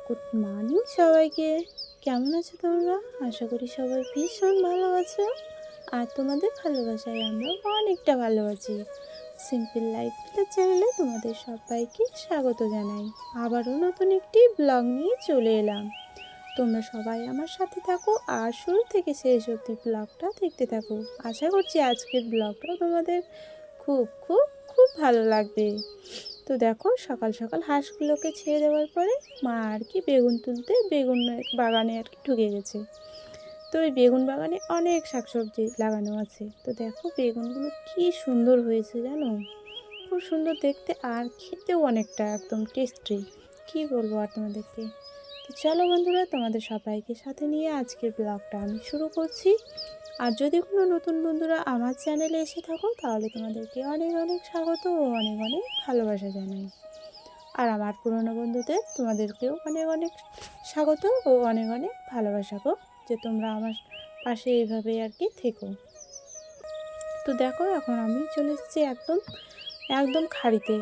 Good morning সবাইকে। কেমন আছো তোমরা? আশা করি সবাই ভীষণ ভালো আছো। আর তোমাদের ভালোবাসায় আমরা অনেকটা ভালো আছি। সিম্পল লাইফ চ্যানেলে তোমাদের সবাইকে স্বাগত জানাই। আবারও নতুন একটি ব্লগ নিয়ে চলে এলাম। তোমরা সবাই আমার সাথে থাকো আর শুরু থেকে শেষ অবধি ব্লগটা দেখতে থাকো। আশা করছি আজকের ব্লগটা তোমাদের খুব খুব খুব ভালো লাগবে। তো দেখো, সকাল সকাল হাঁসগুলোকে ছেড়ে দেওয়ার পরে মা আর কি বেগুন তুলতে বেগুন বাগানে আর কি ঢুকে গেছে। তো ওই বেগুন বাগানে অনেক শাকসবজি লাগানো আছে। তো দেখো বেগুনগুলো কি সুন্দর হয়েছে জানো, খুব সুন্দর দেখতে আর খেতেও অনেকটা একদম টেস্টি। কি বলবো আর তোমাদেরকে। তো চলো বন্ধুরা, তোমাদের সবাইকে সাথে নিয়ে আজকের ব্লগটা আমি শুরু করছি। আর যদি কোনো নতুন বন্ধুরা আমার চ্যানেলে এসে থাকো তাহলে তোমাদেরকে অনেক অনেক স্বাগত ও অনেক অনেক ভালোবাসা জানাই। আর আমার পুরনো বন্ধুদের তোমাদেরকেও অনেক অনেক স্বাগত ও অনেক অনেক ভালোবাসা গো, যে তোমরা আমার পাশে এইভাবে আর কি থেকো। তো দেখো, এখন আমি চলে এসেছি একদম একদম খাড়িতে,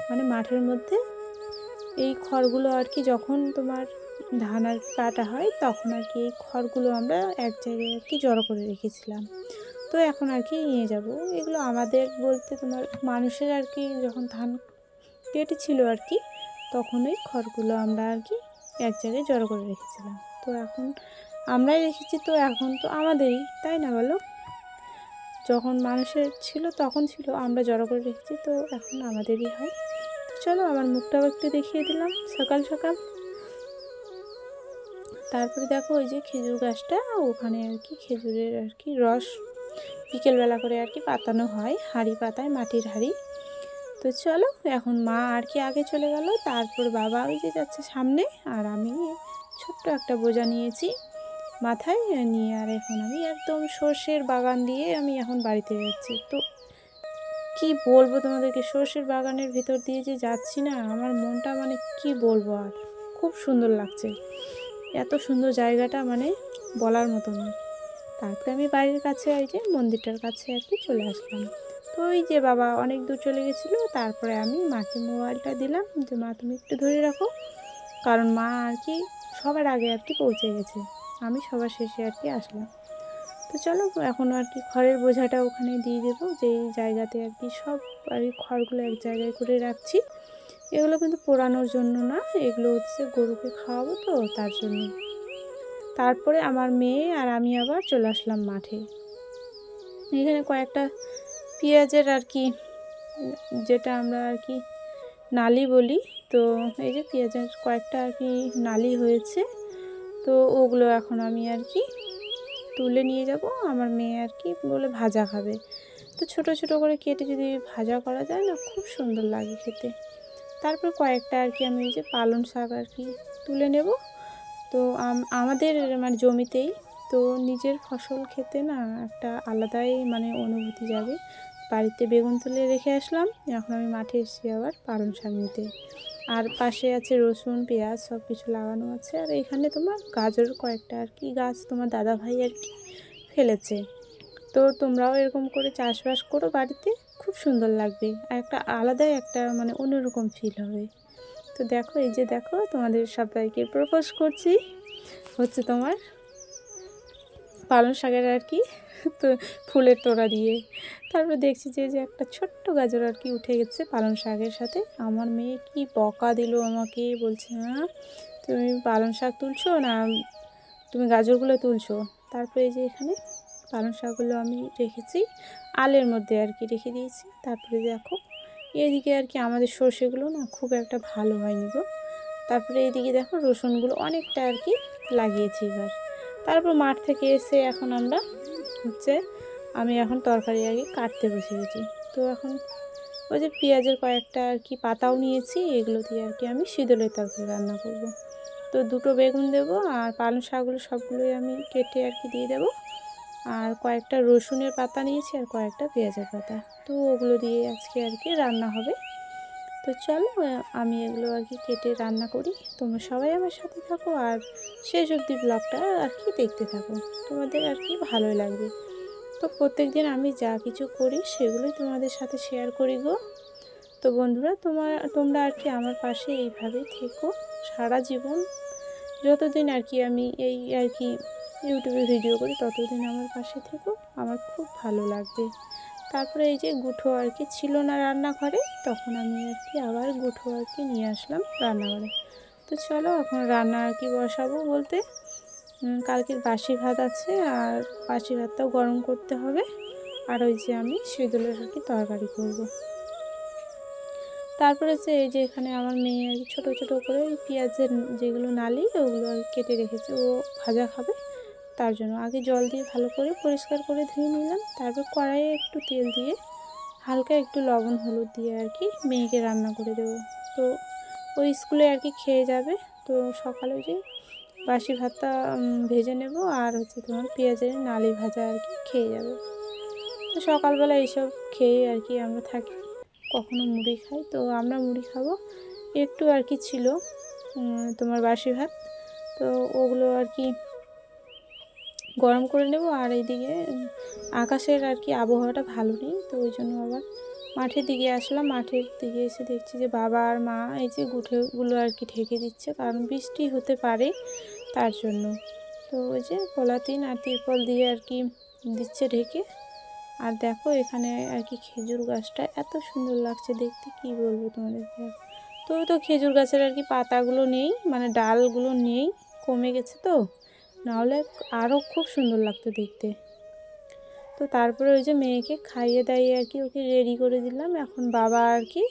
মানে মাঠের মধ্যে। এই খড়গুলো আর কি যখন তোমার ধান আর কাটা হয় তখন আর কি এই খড়গুলো আমরা এক জায়গায় আর কি জড়ো করে রেখেছিলাম। তো এখন আর কি নিয়ে যাব এগুলো, আমাদের বলতে তোমার মানুষের আর কি যখন ধান কেটেছিল আর কি, তখন ওই খড়গুলো আমরা আর কি এক জায়গায় জড়ো করে রেখেছিলাম। তো এখন আমরাই রেখেছি, তো এখন তো আমাদেরই, তাই না বলো? যখন মানুষের ছিল তখন ছিল, আমরা জড়ো করে রেখেছি, তো এখন আমাদেরই হয়। তো চলো, আমার মুখটাও একটু দেখিয়ে দিলাম সকাল সকাল। তারপরে দেখো ওই যে খেজুর গাছটা, ওখানে আর কি খেজুরের আর কি রস বিকেলবেলা করে আর কি পাতানো হয় হাঁড়ি পাতায়, মাটির হাঁড়ি। তো চলো, এখন মা আর কি আগে চলে গেল, তারপর বাবা ওই যে যাচ্ছে সামনে, আর আমি ছোট্ট একটা বোঝা নিয়েছি মাথায় নিয়ে। আর এখন আমি একদম সর্ষের বাগান দিয়ে আমি এখন বাড়িতে যাচ্ছি। তো কি বলবো তোমাদেরকে, সর্ষের বাগানের ভিতর দিয়ে যে যাচ্ছি না, আমার মনটা মানে কি বলবো আর, খুব সুন্দর লাগছে। এত সুন্দর জায়গাটা মানে বলার মতো না। তারপরে আমি বাড়ির কাছে ওই যে মন্দিরটার কাছে আর কি চলে আসলাম। তো ওই যে বাবা অনেক দূর চলে গেছিলো, তারপরে আমি মাকে মোবাইলটা দিলাম যে মা তুমি একটু ধরে রাখো, কারণ মা আর কি সবার আগে আর কি পৌঁছে গেছে, আমি সবার শেষে আর কি আসলাম। তো চলো, এখন আর কি খড়ের বোঝাটা ওখানে দিয়ে দেবো, যেই জায়গাতে আর কি সব আর কি খড়গুলো এক জায়গায় করে রাখছি। এগুলো কিন্তু পোড়ানোর জন্য না, এগুলো হচ্ছে গরুকে খাওয়াবো, তো তার জন্য। তারপরে আমার মেয়ে আর আমি আবার চলে আসলাম মাঠে। এখানে কয়েকটা পেঁয়াজের আর কি, যেটা আমরা আর কি নালি বলি, তো এই যে পেঁয়াজের কয়েকটা আর কি নালি হয়েছে। তো ওগুলো এখন আমি আর কি তুলে নিয়ে যাব, আমার মেয়ে আর কি বলে ভাজা খাবে। তো ছোট ছোট করে কেটে যদি ভাজা করা যায় না, খুব সুন্দর লাগে খেতে। তারপর কয়েকটা আর কি আমি এই যে পালং শাক আর কি তুলে নেব। তো আমাদের মানে জমিতেই, তো নিজের ফসল খেতে না একটা আলাদাই মানে অনুভূতি যাবে। বাড়িতে বেগুন তুলে রেখে আসলাম, এখন আমি মাঠে এসেছি আবার পালং শাক নিতে। আর পাশে আছে রসুন পেঁয়াজ সব কিছু লাগানো আছে। আর এখানে তোমার গাজর কয়েকটা আর কি গাছ তোমার দাদা ভাই আর কি ফেলেছে। তো তোমরাও এরকম করে চাষবাস করো বাড়িতে, খুব সুন্দর লাগবে আর একটা আলাদাই একটা মানে অন্যরকম ফিল হবে। তো দেখো, এই যে দেখো তোমাদের সবাইকে প্রপোজ করছি হচ্ছে তোমার পালং শাকের আর কি তো ফুলের তোড়া দিয়ে। তারপর দেখছি যে যে একটা ছোট্ট গাজর আর কি উঠে গেছে পালং শাকের সাথে। আমার মেয়ে কি বকা দিল আমাকে, বলছে না তুমি পালং শাক তুলছো না, তুমি গাজরগুলো তুলছো। তারপরে এই যে এখানে পালং শাকগুলো আমি রেখেছি আলের মধ্যে আর কি রেখে দিয়েছি। তারপরে দেখো এদিকে আর কি আমাদের সর্ষেগুলো না খুব একটা ভালো হয়নি গো। তারপরে এইদিকে দেখো রসুনগুলো অনেকটা আর কি লাগিয়েছি এবার। তারপর মাঠ থেকে এসে এখন আমরা হচ্ছে আমি এখন তরকারি আগে কাটতে বসে গেছি। তো এখন ওই যে পেঁয়াজের কয়েকটা আর কি পাতাও নিয়েছি, এগুলো দিয়ে আর কি আমি শীতলের তরকারি রান্না করব। তো দুটো বেগুন দেব, আর পালং শাকগুলো সবগুলোই আমি কেটে আর কি দিয়ে দেবো। আর কয়েকটা রসুনের পাতা নিয়েছি আর কয়েকটা পেঁয়াজের পাতা, তো ওগুলো দিয়ে আজকে আর কি রান্না হবে। তো চলো, আমি এগুলো আর কি কেটে রান্না করি, তোমরা সবাই আমার সাথে থাকো আর শেষ অবধি ব্লগটা আর কি দেখতে থাকো, তোমাদের আর কি ভালোই লাগবে। তো প্রত্যেক দিন আমি যা কিছু করি সেগুলোই তোমাদের সাথে শেয়ার করি গো। তো বন্ধুরা তোমরা আর কি আমার পাশে এইভাবেই থেকো সারা জীবন, যতদিন আর কি আমি এই আর কি ইউটিউবে ভিডিও করি ততদিন আমার পাশে থেকো, আমার খুব ভালো লাগবে। তারপরে এই যে গুঁঠো আর কি ছিল না রান্নাঘরে, তখন আমি আর কি আবার গুঁঠো আর কি নিয়ে আসলাম রান্নাঘরে। তো চলো এখন রান্না আর কি বসাবো বলতে কালকের বাসি ভাত আছে, আর বাসি ভাতটাও গরম করতে হবে। আর ওই যে আমি শিদুলের আর কি তরকারি করব। তারপরে যে এই যে এখানে আমার মেয়ে আর কি ছোটো ছোটো করে ওই পেঁয়াজের যেগুলো নালি ওগুলো আর কেটে রেখেছে, ও ভাজা খাবে তার জন্য। আগে জল দিয়ে ভালো করে পরিষ্কার করে ধুয়ে নিলাম, তারপর কড়াইয়ে একটু তেল দিয়ে হালকা একটু লবণ হলুদ দিয়ে আর কি মেয়েকে রান্না করে দেবো। তো ওই স্কুলে আর কি খেয়ে যাবে। তো সকালে যে বাসি ভাতটা ভেজে নেব, আর হচ্ছে তোমার পেঁয়াজের নালি ভাজা আর কি খেয়ে যাবে। তো সকালবেলা এইসব খেয়ে আর কি আমরা থাকি, কখনো মুড়ি খাই। তো আমরা মুড়ি খাবো, একটু আর কি ছিল তোমার বাসি ভাত, তো ওগুলো আর কি গরম করে নেব। আর এইদিকে আকাশের আর কি আবহাওয়াটা ভালো নেই, তো ওই জন্য আবার মাঠের দিকে আসলাম। মাঠের দিকে এসে দেখছি যে বাবা আর মা এই যে গুঁঠোগুলো আর কি ঢেকে দিচ্ছে, কারণ বৃষ্টি হতে পারে তার জন্য। তো ওই যে পলাতিন আর তিরপল দিয়ে আর কি দিচ্ছে ঢেকে। আর দেখো এখানে আর কি খেজুর গাছটা এত সুন্দর লাগছে দেখতে, কি বলবো তোমাদেরকে। তো খেজুর গাছের আর কি পাতাগুলো নেই, মানে ডালগুলো নেই, কমে গেছে। তো নাহলে আরও খুব সুন্দর লাগতো দেখতে। তো তারপরে ওই যে মেয়েকে খাইয়ে দাইয়ে আর কি ওকে রেডি করে দিলাম। এখন বাবা আর কি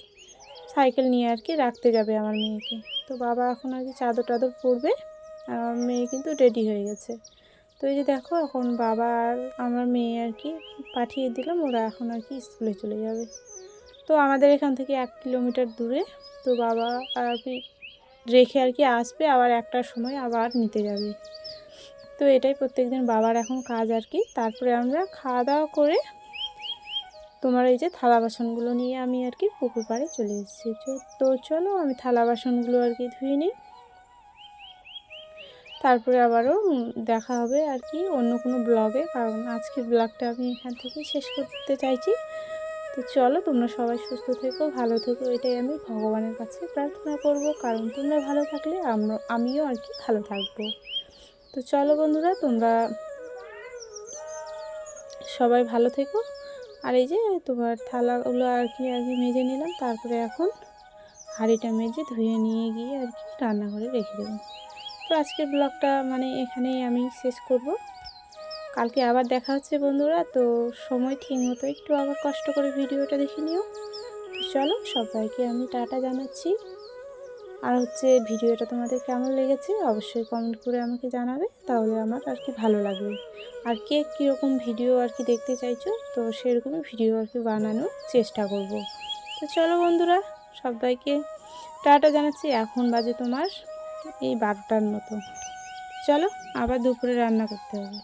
সাইকেল নিয়ে আর কি রাখতে যাবে আমার মেয়েকে। তো বাবা এখন আর কি চাদর টাদর পরবে, আর আমার মেয়ে কিন্তু রেডি হয়ে গেছে। তো এই যে দেখো এখন বাবা আর আমার মেয়ে আর কি পাঠিয়ে দিলাম, ওরা এখন আর কি স্কুলে চলে যাবে। তো আমাদের এখান থেকে 1 কিলোমিটার দূরে। তো বাবা আর কি রেখে আর কি আসবে, আবার 1টার সময় আবার নিতে যাবে। তো এটাই প্রত্যেকদিন বাবার এখন কাজ আর কি। তারপরে আমরা খাওয়া দাওয়া করে তোমার এই যে থালা বাসনগুলো নিয়ে আমি আর কি পুকুর পাড়ে চলে এসেছি। তো চলো আমি থালা বাসনগুলো আর কি ধুয়ে নিই, তারপরে আবারও দেখা হবে আর কি অন্য কোনো ব্লগে, কারণ আজকের ব্লগটা আমি এখান থেকেই শেষ করতে চাইছি। তো চলো তোমরা সবাই সুস্থ থেকো, ভালো থেকো, এটাই আমি ভগবানের কাছে প্রার্থনা করব, কারণ তোমরা ভালো থাকলে আমিও আর কি ভালো থাকবো। তো চলো বন্ধুরা, তোমরা সবাই ভালো থেকো। আর এই যে তোমার থালাগুলো আর কি মেজে নিলাম, তারপরে এখন হাঁড়িটা মেজে ধুয়ে নিয়ে গিয়ে আর কি রান্নাঘরে রেখে দেবো। তো আজকের ব্লগটা মানে এখানেই আমি শেষ করব। কালকে আবার দেখা হচ্ছে বন্ধুরা। তো সময় ঠিক মতো একটু আবার কষ্ট করে ভিডিওটা দেখে নিও। তো চলো সবাইকে আমি টাটা জানাচ্ছি। আর হচ্ছে ভিডিওটা তোমাদের কেমন লেগেছে অবশ্যই কমেন্ট করে আমাকে জানাবে, তাহলে আমার আর কি ভালো লাগবে। আর কে কীরকম ভিডিও আর কি দেখতে চাইছো, তো সেরকমই ভিডিও আর কি বানানোর চেষ্টা করব। তো চলো বন্ধুরা, সবাইকে টাটা জানাচ্ছি। এখন বাজে তোমার এই 12টার মতো। চলো আবার দুপুরে রান্না করতে হবে।